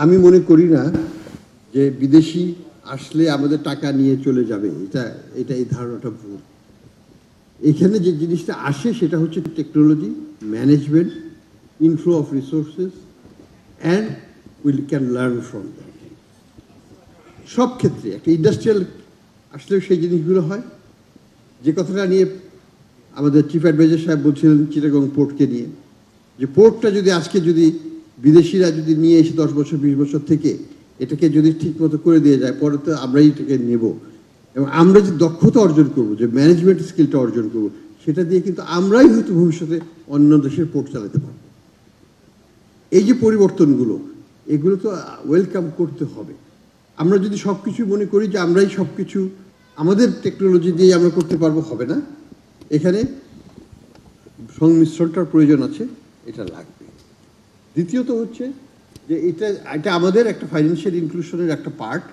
আমি মনে করি না যে বিদেশি আসলে আমাদের টাকা নিয়ে চলে যাবে, এটা এই ধারণাটা ভুল। এখানে যে জিনিসটা আসে সেটা হচ্ছে technology, management, inflow of resources, and will can learn from that. সব ক্ষেত্রে একটা ইন্ডাস্ট্রিয়াল আসলেও সেই জিনিসগুলো হয়। যে কথাটা নিয়ে আমাদের চিফ অ্যাডভাইজার সাহেব বলছিলেন চিটাগং পোর্টকে নিয়ে, যে পোর্টটা যদি আজকে যদি বিদেশিরা যদি নিয়ে এসে 10 বছর 20 বছর থেকে এটাকে যদি ঠিক মতো করে দিয়ে যায়, পরে তো আমরাই এটাকে নেব, এবং আমরা যে দক্ষতা অর্জন করব, যে ম্যানেজমেন্ট স্কিলটা অর্জন করব, সেটা দিয়ে কিন্তু আমরাই হয়তো ভবিষ্যতে অন্য দেশের পোর্ট চালাতে পারব। এই যে পরিবর্তনগুলো, এগুলো তো ওয়েলকাম করতে হবে। আমরা যদি সব কিছু মনে করি যে আমরাই সব কিছু আমাদের টেকনোলজি দিয়ে আমরা করতে পারবো, হবে না। এখানে সংমিশ্রণটার প্রয়োজন আছে, এটা লাগবে। দ্বিতীয়ত হচ্ছে যে এটা আমাদের একটা ফাইন্যান্সিয়াল ইনক্লুশনের একটা পার্ট।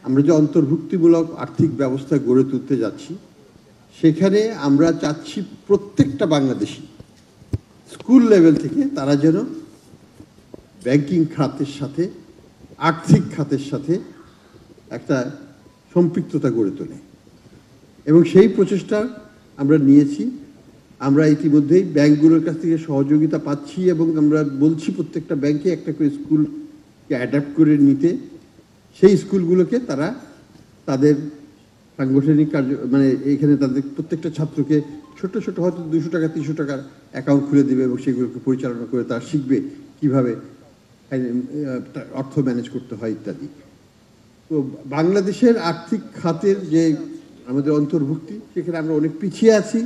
আমরা যে অন্তর্ভুক্তিমূলক আর্থিক ব্যবস্থা গড়ে তুলতে যাচ্ছি, সেখানে আমরা চাচ্ছি প্রত্যেকটা বাংলাদেশি স্কুল লেভেল থেকে তারা যেন ব্যাংকিং খাতের সাথে, আর্থিক খাতের সাথে একটা সম্পৃক্ততা গড়ে তোলে, এবং সেই প্রচেষ্টা আমরা নিয়েছি। আমরা ইতিমধ্যেই ব্যাংকগুলোর কাছ থেকে সহযোগিতা পাচ্ছি, এবং আমরা বলছি প্রত্যেকটা ব্যাংকে একটা করে স্কুলকে অ্যাডাপ্ট করে নিতে। সেই স্কুলগুলোকে তারা তাদের সাংগঠনিক কার্য, মানে এইখানে তাদের প্রত্যেকটা ছাত্রকে ছোট ছোট হয়তো 200 টাকা 300 টাকার অ্যাকাউন্ট খুলে দেবে, এবং সেগুলোকে পরিচালনা করে তারা শিখবে কীভাবে অর্থ ম্যানেজ করতে হয় ইত্যাদি। তো বাংলাদেশের আর্থিক খাতের যে আমাদের অন্তর্ভুক্তি, সেখানে আমরা অনেক পিছিয়ে আছি,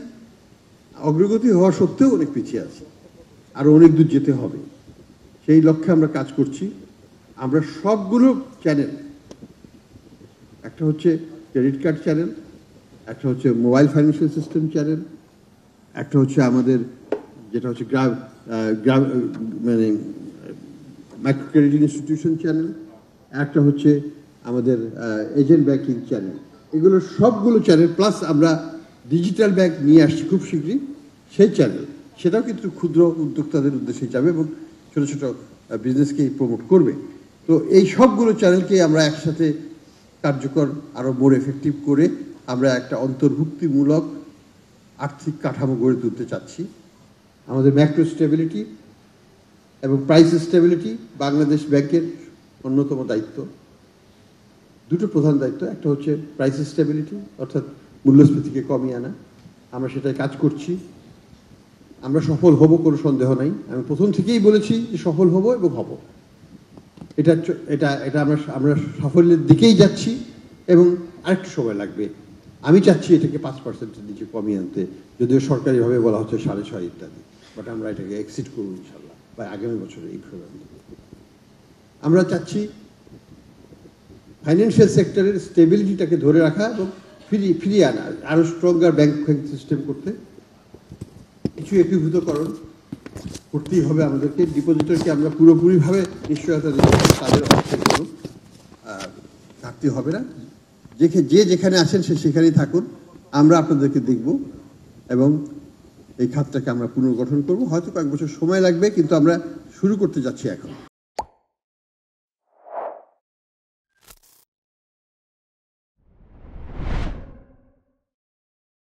অগ্রগতি হওয়া সত্ত্বেও অনেক পিছিয়ে আছি, আরও অনেক দূর যেতে হবে। সেই লক্ষ্যে আমরা কাজ করছি। আমরা সবগুলো চ্যানেল, একটা হচ্ছে ক্রেডিট কার্ড চ্যানেল, একটা হচ্ছে মোবাইল ফাইন্যান্সিয়াল সিস্টেম চ্যানেল, একটা হচ্ছে আমাদের যেটা হচ্ছে মানে মাইক্রো ক্রেডিট ইনস্টিটিউশন চ্যানেল, একটা হচ্ছে আমাদের এজেন্ট ব্যাংকিং চ্যানেল। এগুলো সবগুলো চ্যানেল, প্লাস আমরা ডিজিটাল ব্যাংক নিয়ে আসছি খুব শীঘ্রই, সেই চ্যানেল, সেটাও কিন্তু ক্ষুদ্র উদ্যোক্তাদের উদ্দেশ্যে যাবে এবং ছোটো ছোটো বিজনেসকেই প্রমোট করবে। তো এই সবগুলো চ্যানেলকে আমরা একসাথে কার্যকর আরও মোর এফেক্টিভ করে আমরা একটা অন্তর্ভুক্তিমূলক আর্থিক কাঠামো গড়ে তুলতে চাচ্ছি। আমাদের ম্যাক্রো স্টেবিলিটি এবং প্রাইস স্টেবিলিটি বাংলাদেশ ব্যাংকের অন্যতম দায়িত্ব। দুটো প্রধান দায়িত্ব, একটা হচ্ছে প্রাইস স্টেবিলিটি, অর্থাৎ মূল্যস্ফীতিকে কমিয়ে আনা। আমরা সেটাই কাজ করছি। আমরা সফল হব, কোনো সন্দেহ নাই। আমি প্রথম থেকেই বলেছি যে সফল হব এবং হব। এটা এটা এটা আমরা সাফল্যের দিকেই যাচ্ছি, এবং আরেকটু সময় লাগবে। আমি চাচ্ছি এটাকে 5%-এর নিচে কমিয়ে আনতে, যদিও সরকারিভাবে বলা হচ্ছে 6.5 ইত্যাদি, বাট আমরা এটাকে এক্সিড করবো ইনশাল্লাহ বা আগামী বছরে এই প্রোগ্রাম। আমরা চাচ্ছি ফাইন্যান্সিয়াল সেক্টরের স্টেবিলিটিটাকে ধরে রাখা এবং ফিরিয়ে আনা, আরও স্ট্রঙ্গার ব্যাংক সিস্টেম করতে। কিছু একীভূতকরণ করতেই হবে আমাদেরকে। ডিপোজিটরকে আমরা পুরোপুরিভাবে নিশ্চয়তা দিতে হবে, তাদের অর্থের কোনো ঘাটতি হবে না। যে যেখানে আছেন সেখানেই থাকুন, আমরা আপনাদেরকে দেখব এবং এই খাতটাকে আমরা পুনর্গঠন করব। হয়তো কয়েক বছর সময় লাগবে, কিন্তু আমরা শুরু করতে যাচ্ছি এখন।